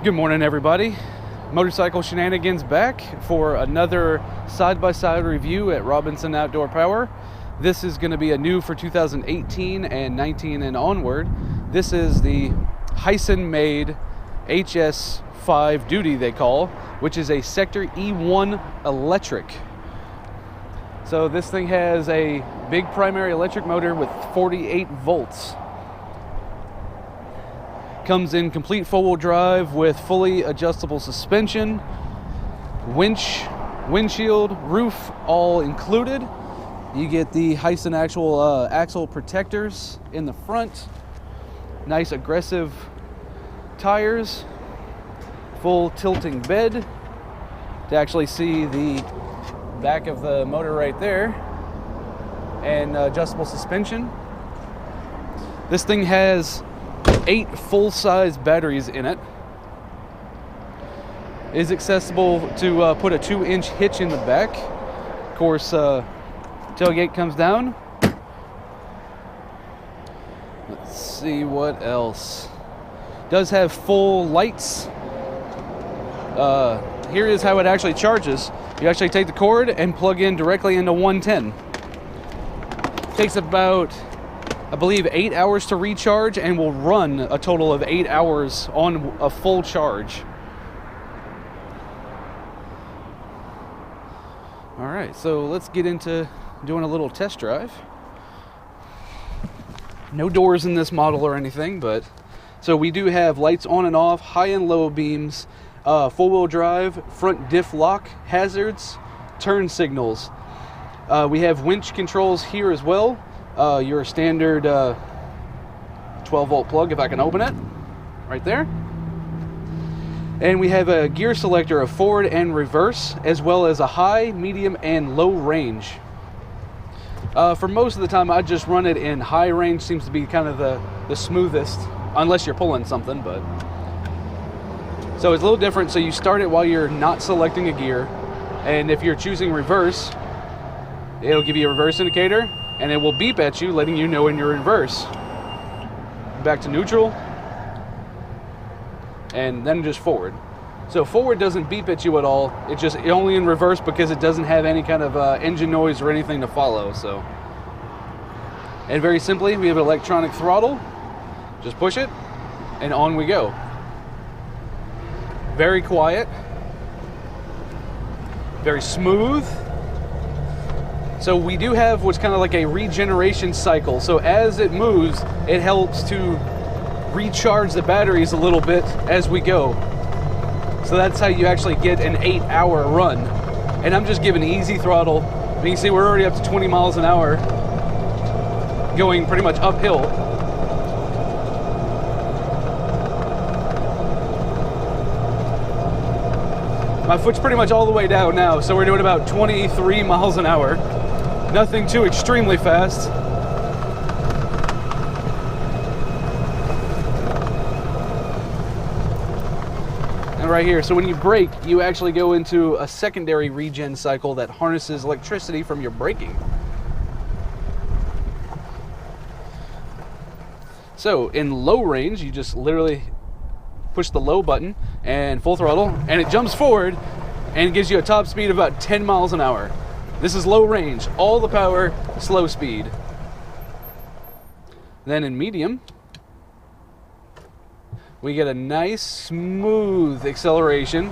Good morning, everybody. Motorcycle Shenanigans back for another side-by-side review at Robison Outdoor Power. This is going to be a new for 2018 and 19 and onward. This is the Hisun made HS5 Duty, they call, which is a Sector E1 electric. So this thing has a big primary electric motor with 48 volts. Comes in complete four-wheel drive with fully adjustable suspension, winch, windshield, roof, all included. You get the Hisun actual axle protectors in the front, nice aggressive tires, full tilting bed to actually see the back of the motor right there, and adjustable suspension. This thing has 8 full-size batteries in it. It is accessible to put a 2-inch hitch in the back. Of course, tailgate comes down. Let's see what else. Does have full lights. Here is how it actually charges. You actually take the cord and plug in directly into 110. Takes about, I believe, 8 hours to recharge and will run a total of 8 hours on a full charge. All right, so let's get into doing a little test drive. No doors in this model or anything, but so we do have lights on and off, high and low beams, four-wheel drive, front diff lock, hazards, turn signals. We have winch controls here as well. Your standard 12-volt plug, if I can open it, right there. And we have a gear selector of forward and reverse, as well as a high, medium, and low range. For most of the time, I just run it in high range. Seems to be kind of the smoothest, unless you're pulling something, but. So it's a little different. So you start it while you're not selecting a gear, and if you're choosing reverse, it'll give you a reverse indicator, and it will beep at you, letting you know when you're in reverse. Back to neutral, and then just forward. So forward doesn't beep at you at all. It's only in reverse because it doesn't have any kind of engine noise or anything to follow. So, and very simply, we have an electronic throttle. Just push it, and on we go. Very quiet, very smooth. So we do have what's kind of like a regeneration cycle. So as it moves, it helps to recharge the batteries a little bit as we go. So that's how you actually get an 8-hour run. And I'm just giving easy throttle. You can see we're already up to 20 miles an hour, going pretty much uphill. My foot's pretty much all the way down now, so we're doing about 23 miles an hour. Nothing too extremely fast. And right here, so when you brake, you actually go into a secondary regen cycle that harnesses electricity from your braking. So in low range, you just literally push the low button and full throttle, and it jumps forward and gives you a top speed of about 10 miles an hour. This is low range, all the power, slow speed. Then in medium, we get a nice smooth acceleration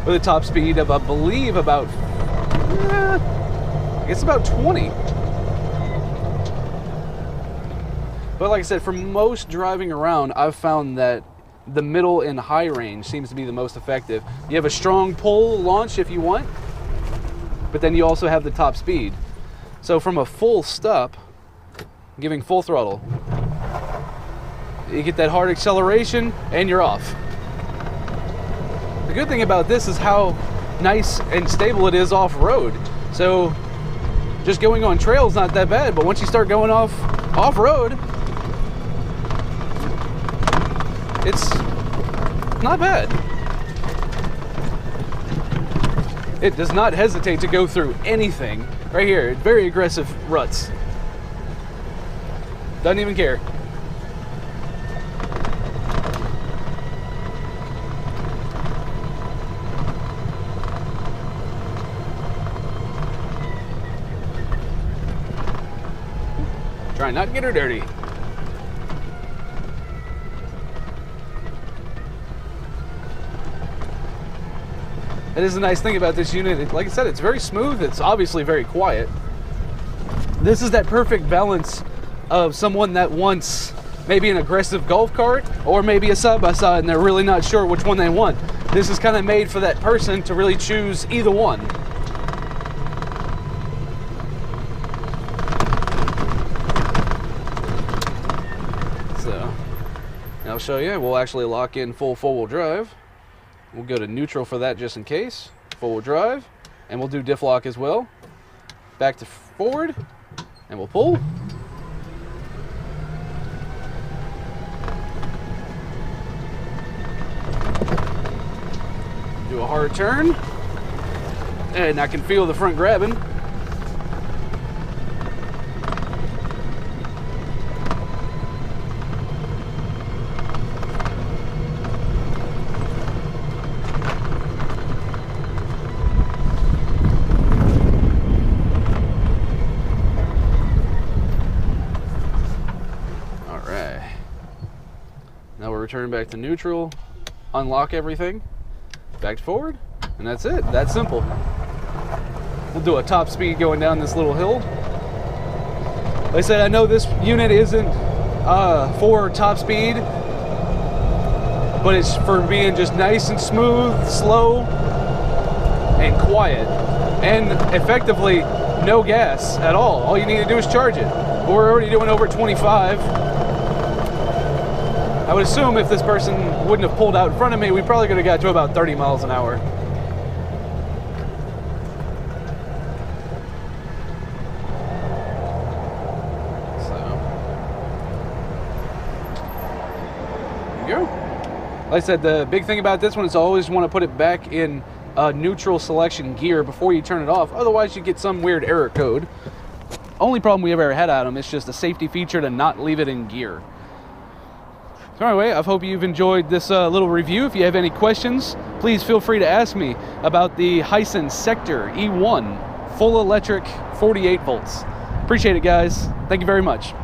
with a top speed of, I believe, about, I guess about 20. But like I said, for most driving around, I've found that the middle and high range seems to be the most effective. You have a strong pull launch if you want, but then you also have the top speed. So from a full stop, giving full throttle, you get that hard acceleration and you're off. The good thing about this is how nice and stable it is off-road. So just going on trail is not that bad, but once you start going off-road, it's not bad. It does not hesitate to go through anything. Right here, very aggressive ruts. Doesn't even care. Try not to get her dirty. That is the nice thing about this unit. Like I said, it's very smooth. It's obviously very quiet. This is that perfect balance of someone that wants maybe an aggressive golf cart or maybe a side-by-side and they're really not sure which one they want. This is kind of made for that person to really choose either one. So, I'll show you. We'll actually lock in full four-wheel drive. We'll go to neutral for that just in case. Four-wheel drive. And we'll do diff lock as well. Back to forward. And we'll pull. Do a hard turn. And I can feel the front grabbing. Now we'll return back to neutral, unlock everything, back to forward, and that's it. That's simple. We'll do a top speed going down this little hill. Like I said, I know this unit isn't for top speed, but it's for being just nice and smooth, slow, and quiet, and effectively no gas at all. All you need to do is charge it. We're already doing over 25. I would assume if this person wouldn't have pulled out in front of me, we probably could have got to about 30 miles an hour. So, there you go. Like I said, the big thing about this one is always want to put it back in neutral selection gear before you turn it off. Otherwise, you get some weird error code. Only problem we ever had on them is just a safety feature to not leave it in gear. So anyway, I hope you've enjoyed this little review. If you have any questions, please feel free to ask me about the Hisun Sector E1 full electric 48 volts. Appreciate it, guys. Thank you very much.